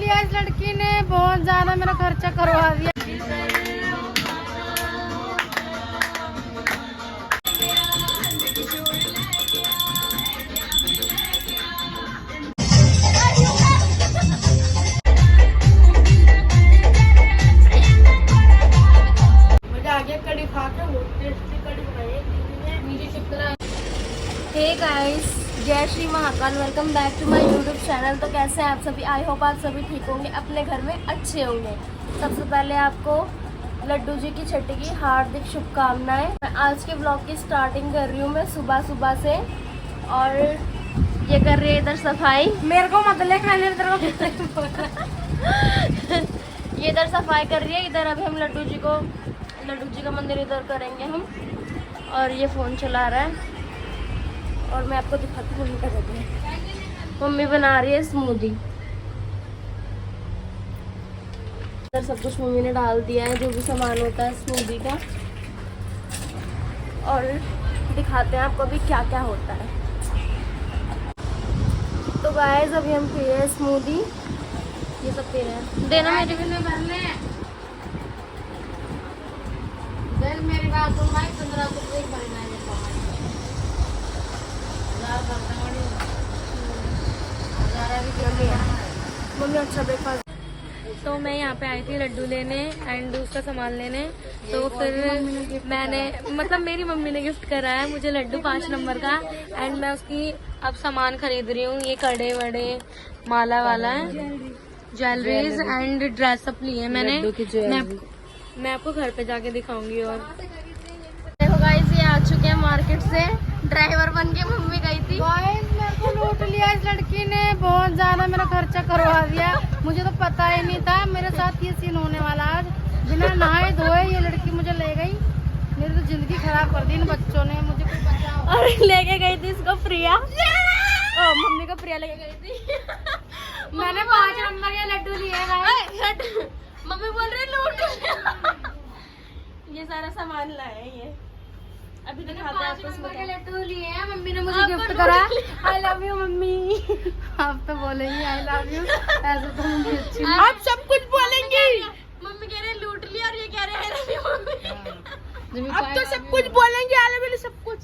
लिया इस लड़की ने, बहुत ज्यादा मेरा खर्चा करवा दिया। कड़ी खा के टेस्टी कड़ी बनाई। हे गाइस, जय Shri Mahakal, welcome back to my YouTube channel. तो कैसे हैं आप सभी? आई होप आप सभी ठीक होंगे, अपने घर में अच्छे होंगे। सबसे पहले आपको लड्डू जी की छठी की हार्दिक शुभकामनाएं। मैं आज के ब्लॉग की स्टार्टिंग कर रही हूँ मैं सुबह से, और ये कर रही है इधर सफाई। मेरे को मतलब खाने ये इधर सफाई कर रही है। इधर अभी हम लड्डू जी का मंदिर इधर करेंगे हम, और ये फ़ोन चला रहा है। और मैं आपको दिखाती हूँ मम्मी का जगह। मम्मी बना रही है स्मूदी। इधर सब कुछ मम्मी ने डाल दिया है, जो भी सामान होता है स्मूदी का। और दिखाते हैं आपको अभी क्या क्या होता है। तो गाइस, अभी हम पी रहे हैं स्मूदी। ये सब पी रहे हैं। देना मेरे भी नहीं भरने। मेरी बात सुन भाई, 15 रुपये भरना है। मम्मी अच्छा ब्रेकफास्ट। तो मैं यहाँ पे आई थी लड्डू लेने एंड उसका सामान लेने। तो फिर मैंने मेरी मम्मी ने गिफ्ट कराया मुझे लड्डू 5 नंबर का। एंड मैं उसकी अब सामान खरीद रही हूँ। ये कड़े वड़े माला वाला है, ज्वेलरीज एंड ड्रेसअप लिए मैंने। मैं आपको घर पे जाके दिखाऊंगी। और देखो गाइस, ये आ चुके हैं मार्केट से। ड्राइवर बन के मम्मी गई थी। गाइस, मेरे को लूट लिया इस लड़की ने, बहुत ज्यादा मेरा खर्चा करवा दिया। मुझे तो पता ही नहीं था मेरे साथ ये सीन होने वाला। आज बिना नहाए धोए ये लड़की मुझे ले गई। मेरी तो जिंदगी खराब कर दी इन बच्चों ने। मुझे कोई बचाओ। और लेके गई थी इसको प्रिया। ओ, मम्मी को प्रिया लेके गई थी। मैंने 5 नंबर के लड्डू लिए। मम्मी बोल रही लूट। ये सारा सामान लाए ये। अभी दिखाते हैं आपको। के लड्डू लिए हैं, मम्मी ने मुझे गिफ्ट करा। I love you mummy. आप तो बोलेंगी आई लव यू, ऐसे तो मुझे अच्छी। आप सब कुछ बोलेंगी। मम्मी कह रहे लूट लिया और ये कह रहे आई लव यू मम्मी। आप तो सब कुछ बोलेंगे, आई लव यू सब कुछ।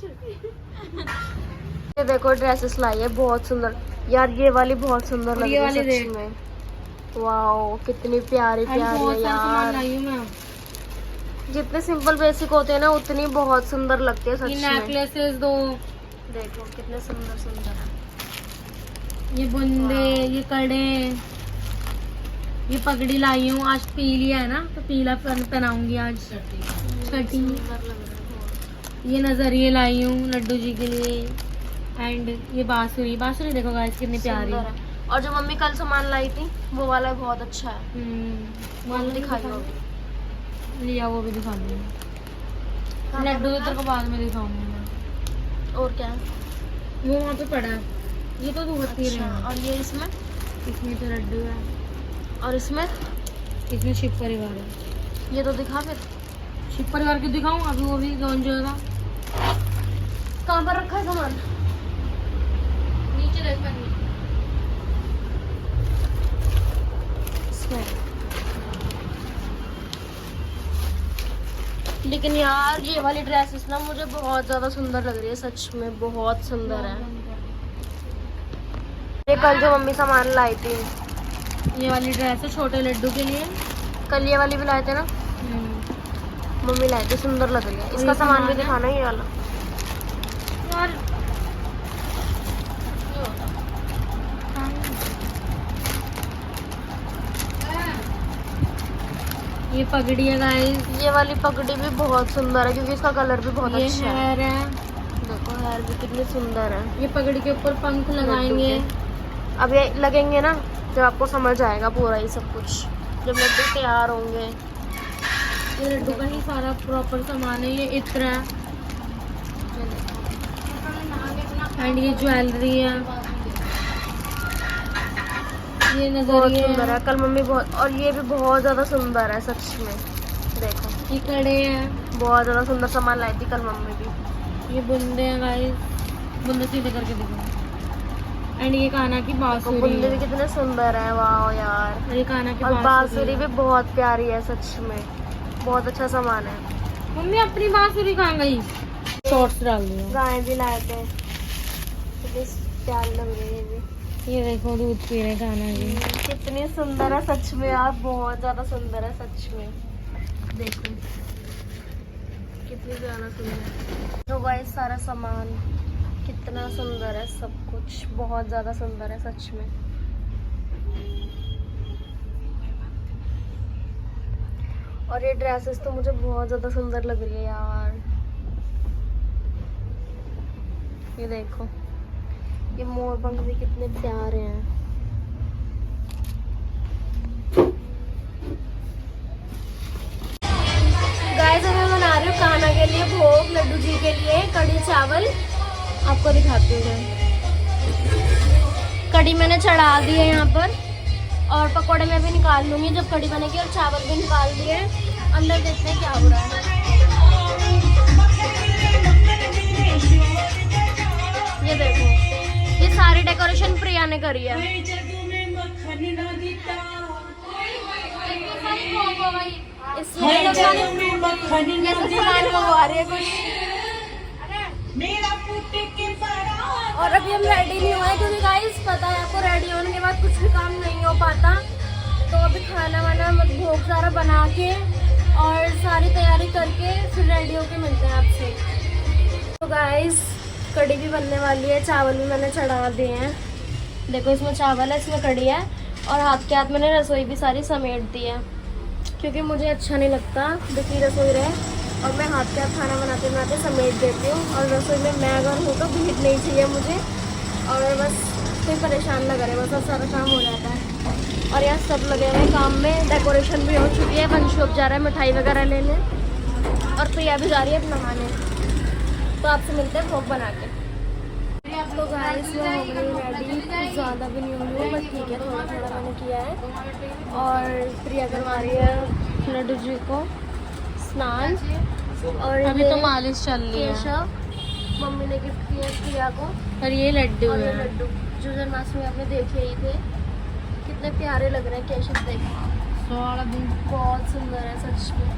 ये देखो ड्रेसेस लाई है, बहुत सुंदर यार। ये वाली बहुत सुंदर लग रही है सच में। वाओ, कितनी प्यारी प्यारी है यार। जितने सिंपल बेसिक होते हैं ना, उतनी बहुत सुंदर लगते हैं सच में। नेकलेसेस दो, देखो कितने सुंदर सुंदर है। ये बुंदे, ये कड़े, ये पगड़ी लाई हूँ। आज पीली है ना, तो पीला पहनाऊंगी आज छठी। ये नजरिए लाई हूँ लड्डू जी के लिए। एंड ये बांसुरी देखो गाइस कितनी प्यारी है। और जो मम्मी कल सामान लाई थी वो वाला बहुत अच्छा है। वो दिखाई लिया, वो भी दिखा दूंगी। लड्डू तो तेरे को बाद में दिखाऊंगी मैं। और क्या है वो वहाँ पे पड़ा है, ये तो बहुत ही है। और ये इसमें तो लड्डू है। और इसमें शिव परिवार है। ये तो दिखा, फिर शिव परिवार की दिखाऊं? अभी वो भी कौन जाएगा। कहाँ पर रखा है सामान? नीचे देखा नहीं। लेकिन यार ये वाली ड्रेसेस ना मुझे बहुत ज्यादा सुंदर लग रही है, सच में बहुत सुंदर है। ये कल जो मम्मी सामान लाई थी, ये वाली ड्रेस है छोटे लड्डू के लिए। कल ये वाली भी लाए थे ना, मम्मी लाए थे, सुंदर लग रही है। इसका सामान भी दिखाना ये वाला यार। ये पगड़ी है गाइस। ये वाली पगड़ी भी बहुत सुंदर है, क्योंकि इसका कलर भी बहुत अच्छा है। देखो हेयर भी कितनी सुंदर है। ये पगड़ी के ऊपर पंख लगाएंगे। अब ये लगेंगे ना, जब आपको समझ आएगा पूरा ये सब कुछ, जब लड्डू तैयार होंगे। ये लड्डू का ही सारा प्रॉपर सामान है। ये इत्र है एंड ये ज्वेलरी है। ये बहुत सुंदर है। कल मम्मी बहुत, और ये भी बहुत ज्यादा सुंदर है सच में। देखो ये कड़े हैं, बहुत ज्यादा सुंदर सामान लाई थी कल मम्मी भी। ये बुंदे हैं गाइस, बुंदे सीधे करके देखो। एंड ये कान्हा की बांसुरी बुल्ले भी कितने सुंदर है, वाह यार। और ये कान्हा की और बांसुरी है। भी बहुत प्यारी है सच में, बहुत अच्छा सामान है। मम्मी अपनी बांसुरी कहाँ गई? शॉर्ट्स डाल दिया। गाय भी लाए थे, कितनी प्यारी लग रही है ये भी। ये देखो दूध पी रहे कान्हा जी। कितनी सुंदर है सच में यार, बहुत ज्यादा सुंदर है सच में। देखो कितनी ज्यादा सुंदर है। तो गाइस सारा सामान कितना सुंदर है, सब कुछ बहुत ज्यादा सुंदर है सच में। और ये ड्रेसेस तो मुझे बहुत ज्यादा सुंदर लग रही है यार। ये देखो ये मोरपंख भी कितने प्यारे हैं। गाइस मैं बना रही हूँ कान्हा के लिए भोग, लड्डू जी के लिए कढ़ी चावल। आपको दिखाती हूँ मैं। कढ़ी मैंने चढ़ा दी है यहाँ पर, और पकोड़े मैं भी निकाल लूंगी जब कढ़ी बनेगी, और चावल भी निकाल दिए। अंदर देखते हैं क्या हो रहा है। ये देखो ये सारी डेकोरेशन प्रिया ने करी है। इसमें मंगवा रही है कुछ। और अभी हम रेडी नहीं हुए क्योंकि गाइस पता है आपको, रेडी होने के बाद कुछ भी काम नहीं हो पाता। तो अभी खाना वाना भोग सारा बना के और सारी तैयारी करके फिर रेडी होके मिलते हैं आपसे। तो गाइस कढ़ी भी बनने वाली है, चावल भी मैंने चढ़ा दिए हैं। देखो इसमें चावल है, इसमें कढ़ी है, और हाथ के हाथ मैंने रसोई भी सारी समेट दी है, क्योंकि मुझे अच्छा नहीं लगता देखिए रसोई रहे और मैं हाथ के हाथ खाना बनाते बनाते समेट देती हूँ। और रसोई में मैं अगर हूँ तो भीड़ नहीं चाहिए मुझे, और बस कोई परेशान ना करे, बस अब सारा काम हो जाता है। और यहाँ सब लगे हुए काम में, डेकोरेशन भी हो चुकी है। वंशु अब जा रहा है मिठाई वगैरह लेने, और प्रिया भी जा रही है अब नहाने। तो आपसे मिलते हैं भोग बना के। तो गाइस मैं हो गई रेडी, कुछ ज़्यादा भी नहीं हुई हूँ, बस ठीक है थोड़ा थोड़ा मैंने किया है। और प्रिया करवा रही है लड्डू जी को स्नान, और अभी तो मालिश चल रही है। केशव मम्मी ने गिफ्ट किया प्रिया को, और ये लड्डू और ये है। लड्डू जो जन्माष्टमी आपने देखे ही थे, कितने प्यारे लग रहे हैं केशव, देखो बहुत सुंदर है सच में।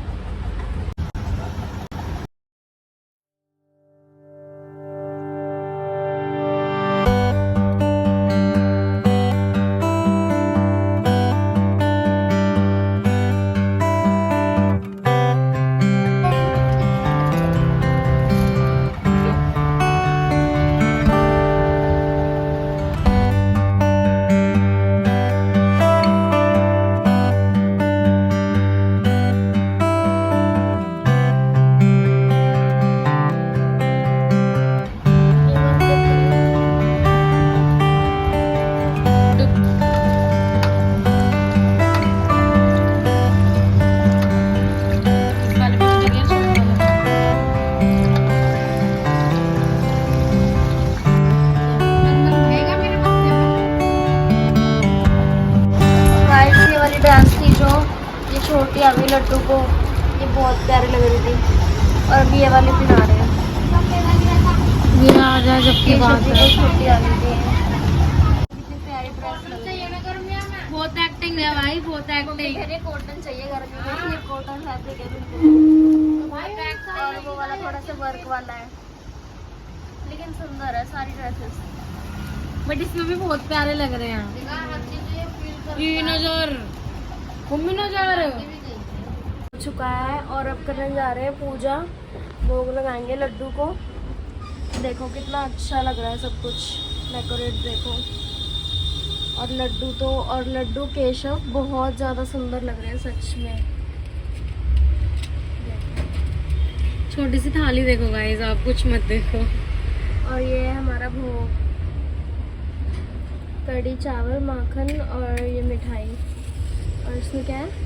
छोटी अभी लड्डू को ये बहुत प्यारी लग रही थी, और अभी ये वाली पहना रहे हैं। ये आ जाए जबकि बात है। छोटी आ गई थी, कितनी प्यारी ड्रेस लग रही है। बहुत एक्टिंग है भाई, बहुत एक्टिंग। मुझे कॉटन चाहिए गर्मी में, ये कॉटन फैब्रिक है बिल्कुल, और वो वाला थोड़ा सा वर्क वाला है, लेकिन सुंदर है सारी ड्रेसेस। बट इसमें भी बहुत प्यारे लग रहे हैं। ये नजर मम्मी नजर चुका है, और अब करने जा रहे हैं पूजा, भोग लगाएंगे लड्डू को। देखो कितना अच्छा लग रहा है सब कुछ डेकोरेट, देखो। और लड्डू केशव बहुत ज़्यादा सुंदर लग रहे हैं सच में। छोटी सी थाली देखो गाइस, आप कुछ मत देखो। और ये है हमारा भोग, कढ़ी चावल माखन और ये मिठाई, और इसमें क्या है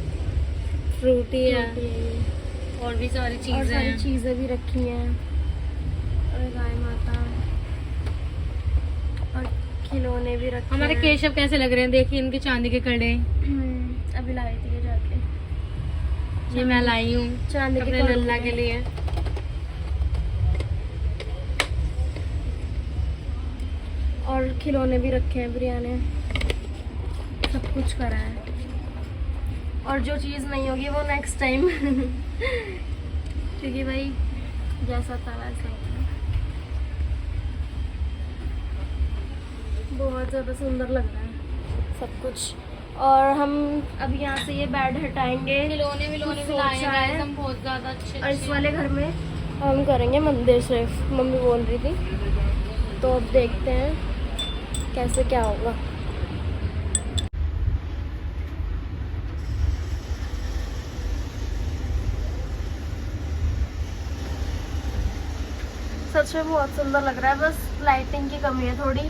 फ्रूटी है, ये। और भी सारी और चीजें सारी हैं। चीज़ें भी रखी हैं, और गाय माता और खिलौने भी रखे हमारे हैं। केशव कैसे लग रहे हैं, देखिए इनके चांदी के कड़े। अभी लाई थी ये जाके, ये मैं लाई हूँ चांदी के अपने कड़ों नल्ला में। के लिए। और खिलौने भी रखे हैं प्रिया ने, सब कुछ करा है। और जो चीज़ नहीं होगी वो नेक्स्ट टाइम क्योंकि भाई जैसा था वैसा ही था। बहुत ज़्यादा सुंदर लग रहा है सब कुछ। और हम अब यहाँ से ये बेड हटाएंगे, खिलौने विलौने भी लाए हैं एकदम बहुत ज्यादा अच्छे। और इस वाले घर में हम करेंगे मंदिर सिर्फ, मम्मी बोल रही थी। तो अब देखते हैं कैसे क्या होगा। सच में बहुत सुंदर लग रहा है, बस लाइटिंग की कमी है थोड़ी,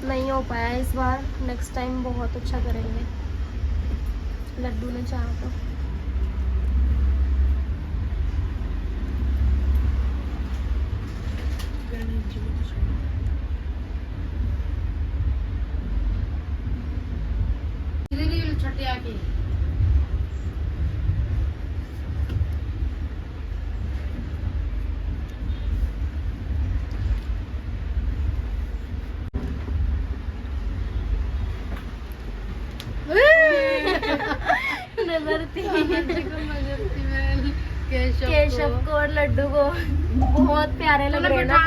नहीं हो पाया इस बार। नेक्स्ट टाइम बहुत अच्छा करेंगे। लड्डू ने चाहा तो छटिया की केशव को और लड्डू को बहुत प्यारे लग रहे हैं ना।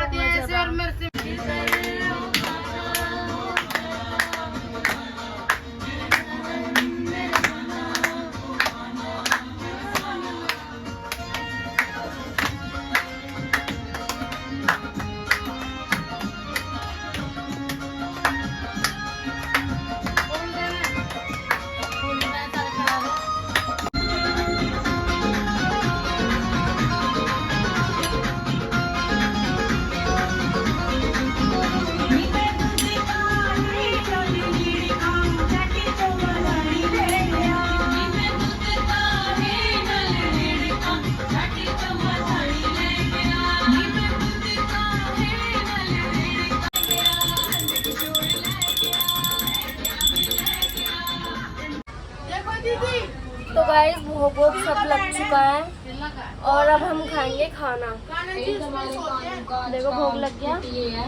तो गाइस भोग वोग सब लग चुका है और अब हम खाएंगे खाना। देखो भोग लग गया,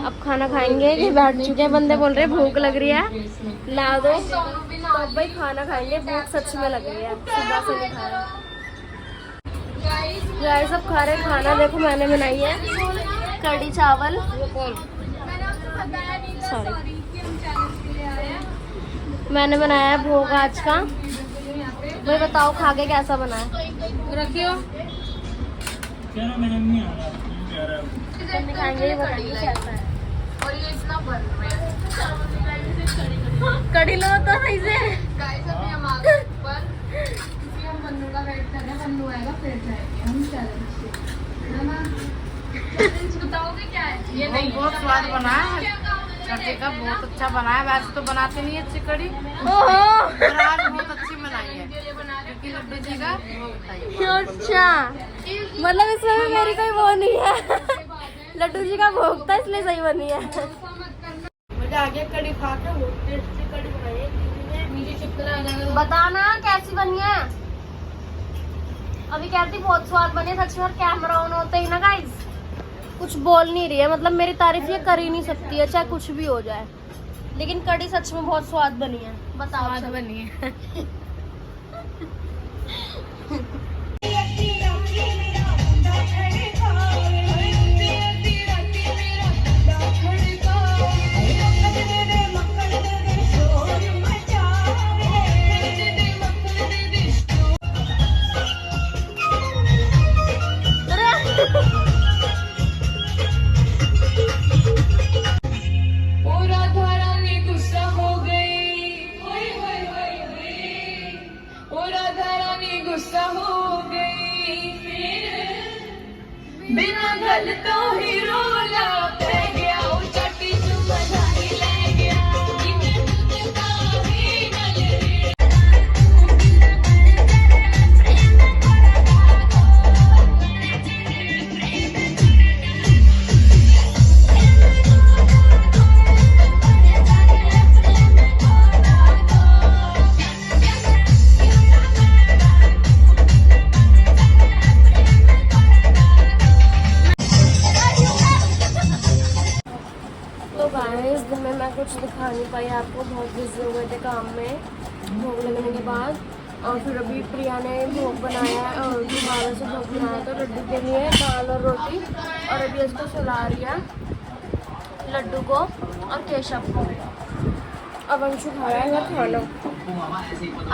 अब खाना खाएंगे। ये बैठ चुके हैं, बंदे बोल रहे हैं भूख लग रही है ला दो, तो अब भाई खाना खाएंगे। भूख सच में लग रही है, सुबह से नहीं खाया। गाइस सब खा रहे खाना। देखो मैंने बनाई है कढ़ी चावल, सॉरी मैंने बनाया है भोग आज का। भाई बताओ खा के कैसा बना है। रखियो खाएंगे ही बताइए कैसा है। और ये इतना बन रहा है। कढ़ी लो तो सही से। गाइस अभी हम आ गए ऊपर, क्योंकि हम बन्नू का वेट कर रहे हैं। बन्नू आएगा फिर जाएंगे हम चैलेंज है ना। चैलेंज बताओगे क्या है? ये नहीं बहुत स्वाद बना है कढ़ी का, बहुत अच्छा बना है। वैसे तो बनाते नहीं अच्छी कढ़ी, ओहो पर आज बहुत अच्छी बनाई है क्योंकि लड्डू जी का भोग था ये। अच्छा मतलब इसमें भी मेरी कोई वो नहीं है लड्डू जी का भोग था इसलिए सही बनी है। मजा आ गया कढ़ी खा के, बहुत टेस्टी कढ़ी बनाई है। बताना कैसी बनी है। अभी कहती बहुत स्वाद बनी है सच में, कैमरा ऑन होते ही ना गाइस कुछ बोल नहीं रही है। मतलब मेरी तारीफ ये कर ही नहीं सकती है चाहे कुछ भी हो जाए, लेकिन कढ़ी सच में बहुत स्वाद बनी है। बताओ स्वाद बनी है। गुस्सा हो दिन में मैं कुछ दिखा नहीं पाई आपको, बहुत बिजी हो गए थे काम में भोग लगने के बाद। और फिर अभी प्रिया ने भोग बनाया है और दोबारा से भोग बनाया तो लड्डू के लिए दाल और रोटी, और अभी इसको सुला रही है लड्डू को और केशव को। अब अंशु खा रहा है खाना।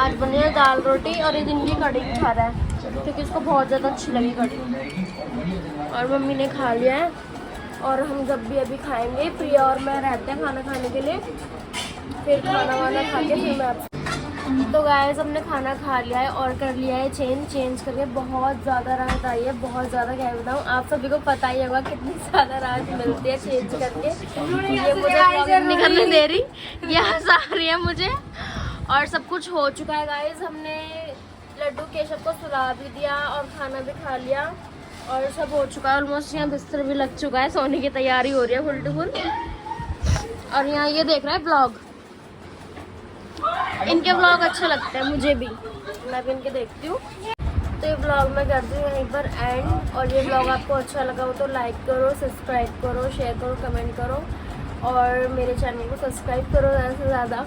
आज बनी है दाल रोटी और ये दिन की कढ़ी खा रहा है क्योंकि इसको बहुत ज़्यादा अच्छी लगी कढ़ी। और मम्मी ने खा लिया है और हम जब भी अभी खाएंगे, प्रिया और मैं रहते हैं खाना खाने के लिए, फिर खाना वाना खा के फिर मैं तो गाइस हमने खाना खा लिया है और कर लिया है चेंज करके बहुत ज़्यादा राहत आई है, बहुत ज़्यादा। क्या बताऊँ, आप सभी को पता ही होगा कितनी ज़्यादा राहत मिलती है चेंज करके। ये मुझे ब्लॉगिंग नहीं करने दे रही, ये हंसा रही है मुझे। और सब कुछ हो चुका है गाइस, हमने लड्डू केशव को सुला भी दिया और खाना भी खा लिया और सब हो चुका है। ऑलमोस्ट यहाँ बिस्तर भी लग चुका है, सोने की तैयारी हो रही है फुल टू फुल। और यहाँ ये देख रहा है ब्लॉग, इनके ब्लॉग अच्छे लगते हैं मुझे भी, मैं भी इनके देखती हूँ। तो ये ब्लॉग मैं करती हूँ यहीं पर एंड। और ये ब्लॉग आपको अच्छा लगा हो तो लाइक करो, सब्सक्राइब करो, शेयर करो, कमेंट करो और मेरे चैनल को सब्सक्राइब करो ज़्यादा से ज़्यादा।